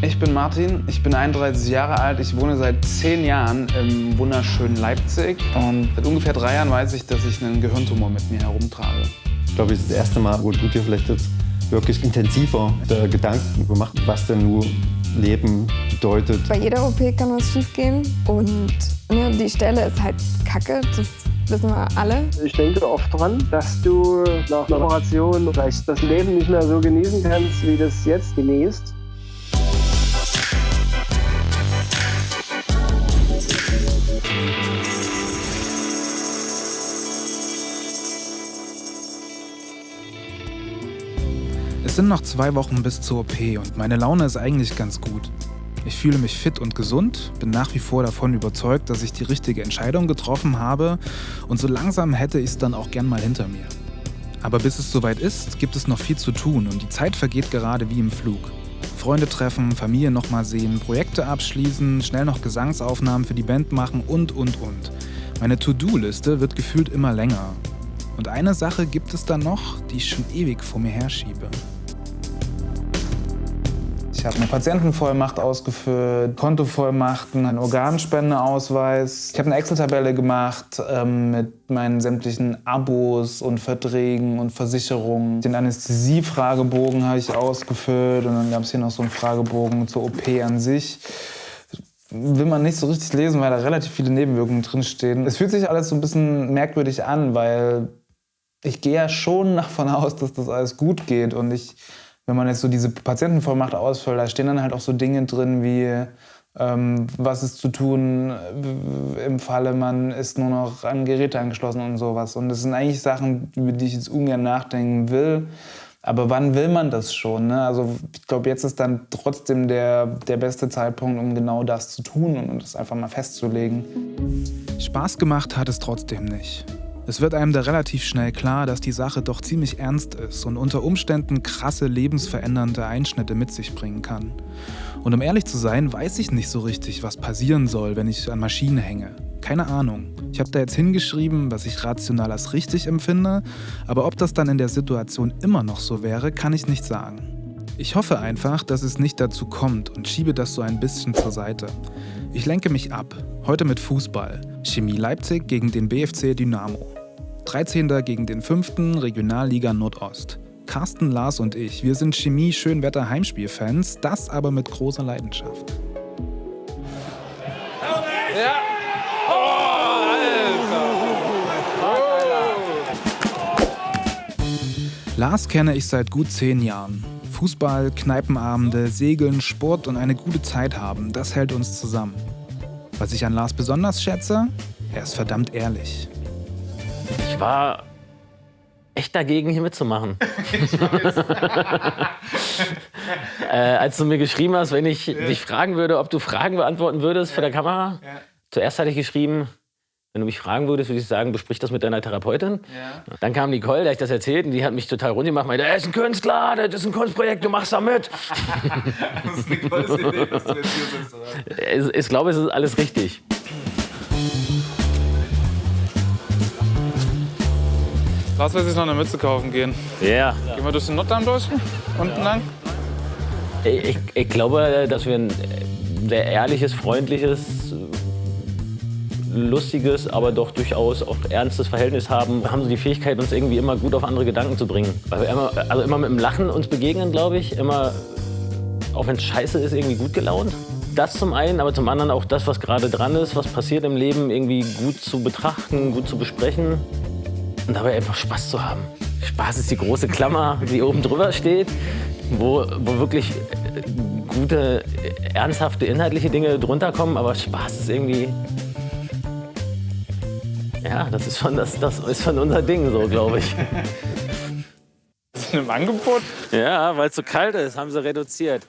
Ich bin Martin, ich bin 31 Jahre alt, ich wohne seit 10 Jahren im wunderschönen Leipzig und seit ungefähr 3 Jahren weiß ich, dass ich einen Gehirntumor mit mir herumtrage. Ich glaube, es ist das erste Mal, wo du dir vielleicht jetzt wirklich intensiver Gedanken gemacht hast, was denn nur Leben bedeutet. Bei jeder OP kann was schiefgehen und die Stelle ist halt kacke, das wissen wir alle. Ich denke oft dran, dass du nach einer Operation vielleicht das Leben nicht mehr so genießen kannst, wie du es jetzt genießt. Es sind noch 2 Wochen bis zur OP und meine Laune ist eigentlich ganz gut. Ich fühle mich fit und gesund, bin nach wie vor davon überzeugt, dass ich die richtige Entscheidung getroffen habe und so langsam hätte ich es dann auch gern mal hinter mir. Aber bis es soweit ist, gibt es noch viel zu tun und die Zeit vergeht gerade wie im Flug. Freunde treffen, Familie noch mal sehen, Projekte abschließen, schnell noch Gesangsaufnahmen für die Band machen und. Meine To-Do-Liste wird gefühlt immer länger. Und eine Sache gibt es dann noch, die ich schon ewig vor mir herschiebe. Ich habe eine Patientenvollmacht ausgefüllt, Kontovollmachten, einen Organspendeausweis. Ich habe eine Excel-Tabelle gemacht mit meinen sämtlichen Abos und Verträgen und Versicherungen. Den Anästhesie-Fragebogen habe ich ausgefüllt und dann gab es hier noch so einen Fragebogen zur OP an sich. Will man nicht so richtig lesen, weil da relativ viele Nebenwirkungen drinstehen. Es fühlt sich alles so ein bisschen merkwürdig an, weil ich gehe ja schon davon aus, dass das alles gut geht und wenn man jetzt so diese Patientenvollmacht ausfüllt, da stehen dann halt auch so Dinge drin wie, was ist zu tun im Falle, man ist nur noch an Geräte angeschlossen und sowas. Und das sind eigentlich Sachen, über die ich jetzt ungern nachdenken will. Aber wann will man das schon? Ne? Also ich glaube, jetzt ist dann trotzdem der beste Zeitpunkt, um genau das zu tun und das einfach mal festzulegen. Spaß gemacht hat es trotzdem nicht. Es wird einem da relativ schnell klar, dass die Sache doch ziemlich ernst ist und unter Umständen krasse lebensverändernde Einschnitte mit sich bringen kann. Und um ehrlich zu sein, weiß ich nicht so richtig, was passieren soll, wenn ich an Maschinen hänge. Keine Ahnung. Ich habe da jetzt hingeschrieben, was ich rational als richtig empfinde, aber ob das dann in der Situation immer noch so wäre, kann ich nicht sagen. Ich hoffe einfach, dass es nicht dazu kommt und schiebe das so ein bisschen zur Seite. Ich lenke mich ab, heute mit Fußball. Chemie Leipzig gegen den BFC Dynamo. 13. gegen den 5. Regionalliga Nordost. Carsten, Lars und ich, wir sind Chemie-Schönwetter-Heimspiel-Fans, das aber mit großer Leidenschaft. Ja! Oh, Alter! Lars kenne ich seit gut 10 Jahren. Fußball, Kneipenabende, Segeln, Sport und eine gute Zeit haben, das hält uns zusammen. Was ich an Lars besonders schätze, er ist verdammt ehrlich. Ich war echt dagegen, hier mitzumachen. Als du mir geschrieben hast, wenn ich dich fragen würde, ob du Fragen beantworten würdest vor der Kamera. Zuerst hatte ich geschrieben, wenn du mich fragen würdest, würde ich sagen, besprich das mit deiner Therapeutin. Ja. Dann kam Nicole, da ich das erzählt, und die hat mich total rund gemacht. Meinte, er ist ein Künstler, das ist ein Kunstprojekt, du machst da mit. Das ist Nicoles Idee, dass du jetzt hier sitzt, oder? Ich glaube, es ist alles richtig. Lars will sich noch eine Mütze kaufen gehen. Ja. Yeah. Gehen wir durch den Notdarm durch? Unten lang? Ich glaube, dass wir ein sehr ehrliches, freundliches, lustiges, aber doch durchaus auch ernstes Verhältnis haben. Wir haben so die Fähigkeit, uns irgendwie immer gut auf andere Gedanken zu bringen. Weil wir immer mit dem Lachen uns begegnen, glaube ich. Immer, auch wenn es scheiße ist, irgendwie gut gelaunt. Das zum einen, aber zum anderen auch das, was gerade dran ist, was passiert im Leben, irgendwie gut zu betrachten, gut zu besprechen. Und dabei einfach Spaß zu haben. Spaß ist die große Klammer, die oben drüber steht, wo wirklich gute, ernsthafte, inhaltliche Dinge drunter kommen, aber Spaß ist irgendwie... Ja, das ist schon unser Ding, so, glaube ich. Ist das im Angebot? Ja, weil es so kalt ist, haben sie reduziert.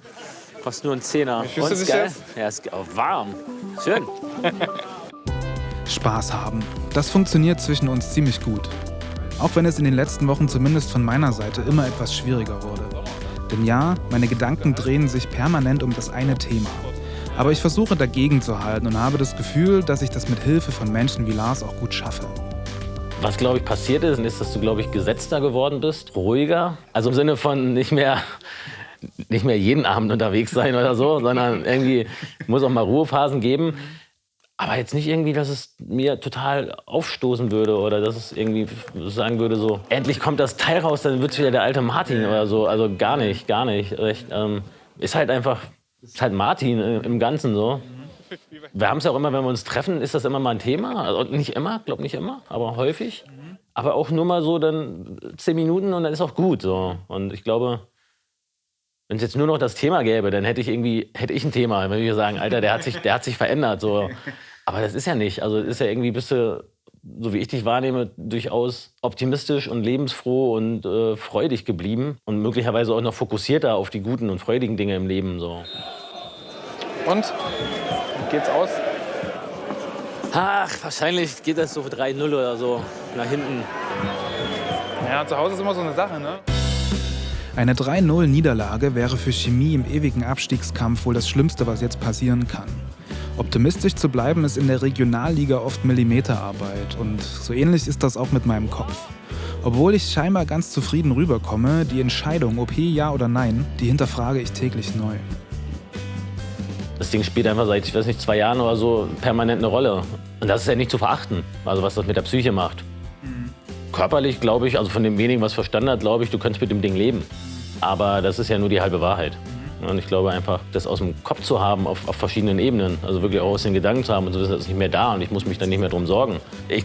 Kostet nur einen Zehner. Wie fühlst du dich jetzt? Ja, ist auch warm. Schön. Spaß haben. Das funktioniert zwischen uns ziemlich gut. Auch wenn es in den letzten Wochen zumindest von meiner Seite immer etwas schwieriger wurde. Denn ja, meine Gedanken drehen sich permanent um das eine Thema. Aber ich versuche dagegen zu halten und habe das Gefühl, dass ich das mit Hilfe von Menschen wie Lars auch gut schaffe. Was, glaube ich, passiert ist, dass du, glaube ich, gesetzter geworden bist, ruhiger. Also im Sinne von nicht mehr nicht mehr jeden Abend unterwegs sein oder so, sondern irgendwie muss auch mal Ruhephasen geben. Aber jetzt nicht irgendwie, dass es mir total aufstoßen würde oder dass es irgendwie sagen würde, so, endlich kommt das Teil raus, dann wird es wieder der alte Martin oder so. Also gar nicht. Echt, ist halt einfach, ist halt Martin im Ganzen so. Wir haben es ja auch immer, wenn wir uns treffen, ist das immer mal ein Thema. Also nicht immer, glaube nicht immer, aber häufig. Aber auch nur mal so dann 10 Minuten und dann ist auch gut so. Und ich glaube, wenn es jetzt nur noch das Thema gäbe, dann hätte ich ein Thema. Wenn wir sagen, Alter, der hat sich verändert. So. Aber das ist ja nicht. Also ist ja irgendwie, bist du, so wie ich dich wahrnehme, durchaus optimistisch und lebensfroh und freudig geblieben. Und möglicherweise auch noch fokussierter auf die guten und freudigen Dinge im Leben. So. Und? Wie geht's aus? Ach, wahrscheinlich geht das so 3-0 oder so nach hinten. Ja, zu Hause ist immer so eine Sache, ne? Eine 3-0-Niederlage wäre für Chemie im ewigen Abstiegskampf wohl das Schlimmste, was jetzt passieren kann. Optimistisch zu bleiben ist in der Regionalliga oft Millimeterarbeit und so ähnlich ist das auch mit meinem Kopf. Obwohl ich scheinbar ganz zufrieden rüberkomme, die Entscheidung, OP ja oder nein, die hinterfrage ich täglich neu. Das Ding spielt einfach seit, 2 Jahren oder so permanent eine Rolle. Und das ist ja nicht zu verachten, also was das mit der Psyche macht. Körperlich glaube ich, also von dem wenigen, was verstanden hat, glaube ich, du könntest mit dem Ding leben. Aber das ist ja nur die halbe Wahrheit. Und ich glaube einfach, das aus dem Kopf zu haben auf verschiedenen Ebenen, also wirklich auch aus den Gedanken zu haben und zu wissen, das ist nicht mehr da und ich muss mich dann nicht mehr drum sorgen. Ich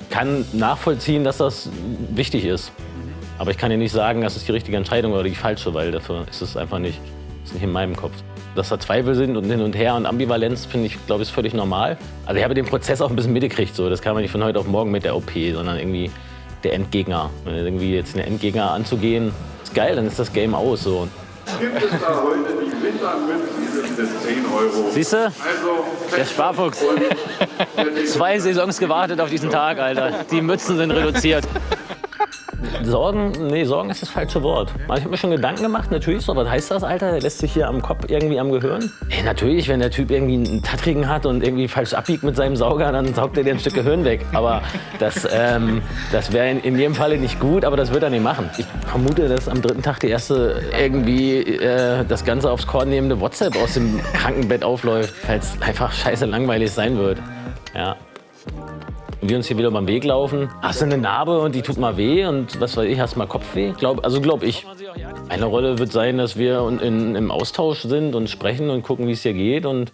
kann nachvollziehen, dass das wichtig ist. Aber ich kann dir nicht sagen, das ist die richtige Entscheidung oder die falsche, weil dafür ist es einfach nicht, ist nicht in meinem Kopf. Dass da Zweifel sind und hin und her und Ambivalenz, finde ich, glaube ich, ist völlig normal. Also ich habe den Prozess auch ein bisschen mitgekriegt. So. Das kann man nicht von heute auf morgen mit der OP, sondern irgendwie der Endgegner. Wenn irgendwie jetzt einen Endgegner anzugehen, ist geil, dann ist das Game aus. So. Gibt es da heute die Wintermünzen, die sind 10 €. Siehst du? Also, der Sparfuchs. 2 Saisons gewartet auf diesen Tag, Alter. Die Mützen sind reduziert. Sorgen? Nee, Sorgen ist das falsche Wort. Ich habe mir schon Gedanken gemacht, natürlich so. Was heißt das, Alter? Der lässt sich hier am Kopf irgendwie am Gehirn? Hey, natürlich, wenn der Typ irgendwie einen Tattrigen hat und irgendwie falsch abbiegt mit seinem Sauger, dann saugt er dir ein Stück Gehirn weg. Aber das wäre in jedem Falle nicht gut, aber das wird er nicht machen. Ich vermute, dass am 3. Tag die erste irgendwie das Ganze aufs Korn nehmende WhatsApp aus dem Krankenbett aufläuft, weil es einfach scheiße langweilig sein wird. Ja. Und wir uns hier wieder über den Weg laufen. Hast du eine Narbe und die tut mal weh und was weiß ich, hast mal Kopfweh? Glaub ich. Eine Rolle wird sein, dass wir im Austausch sind und sprechen und gucken, wie es dir geht und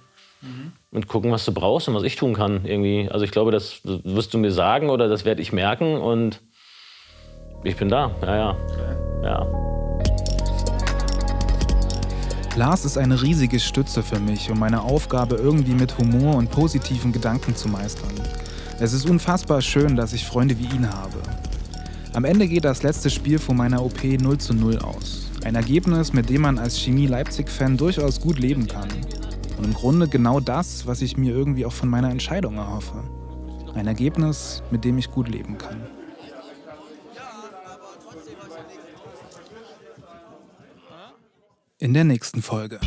gucken, was du brauchst und was ich tun kann. Irgendwie. Also ich glaube, das wirst du mir sagen oder das werde ich merken und ich bin da. Ja. Lars ist eine riesige Stütze für mich, um meine Aufgabe irgendwie mit Humor und positiven Gedanken zu meistern. Es ist unfassbar schön, dass ich Freunde wie ihn habe. Am Ende geht das letzte Spiel vor meiner OP 0:0 aus. Ein Ergebnis, mit dem man als Chemie-Leipzig-Fan durchaus gut leben kann. Und im Grunde genau das, was ich mir irgendwie auch von meiner Entscheidung erhoffe. Ein Ergebnis, mit dem ich gut leben kann. In der nächsten Folge.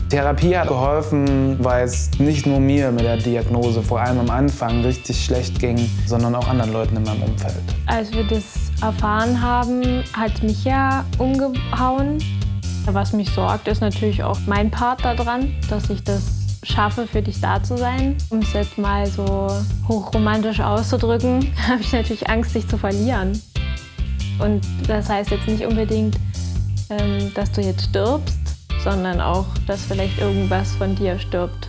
Therapie hat geholfen, weil es nicht nur mir mit der Diagnose, vor allem am Anfang, richtig schlecht ging, sondern auch anderen Leuten in meinem Umfeld. Als wir das erfahren haben, hat mich ja umgehauen. Was mich sorgt, ist natürlich auch mein Part daran, dass ich das schaffe, für dich da zu sein. Um es jetzt mal so hochromantisch auszudrücken, habe ich natürlich Angst, dich zu verlieren. Und das heißt jetzt nicht unbedingt, dass du jetzt stirbst, sondern auch, dass vielleicht irgendwas von dir stirbt.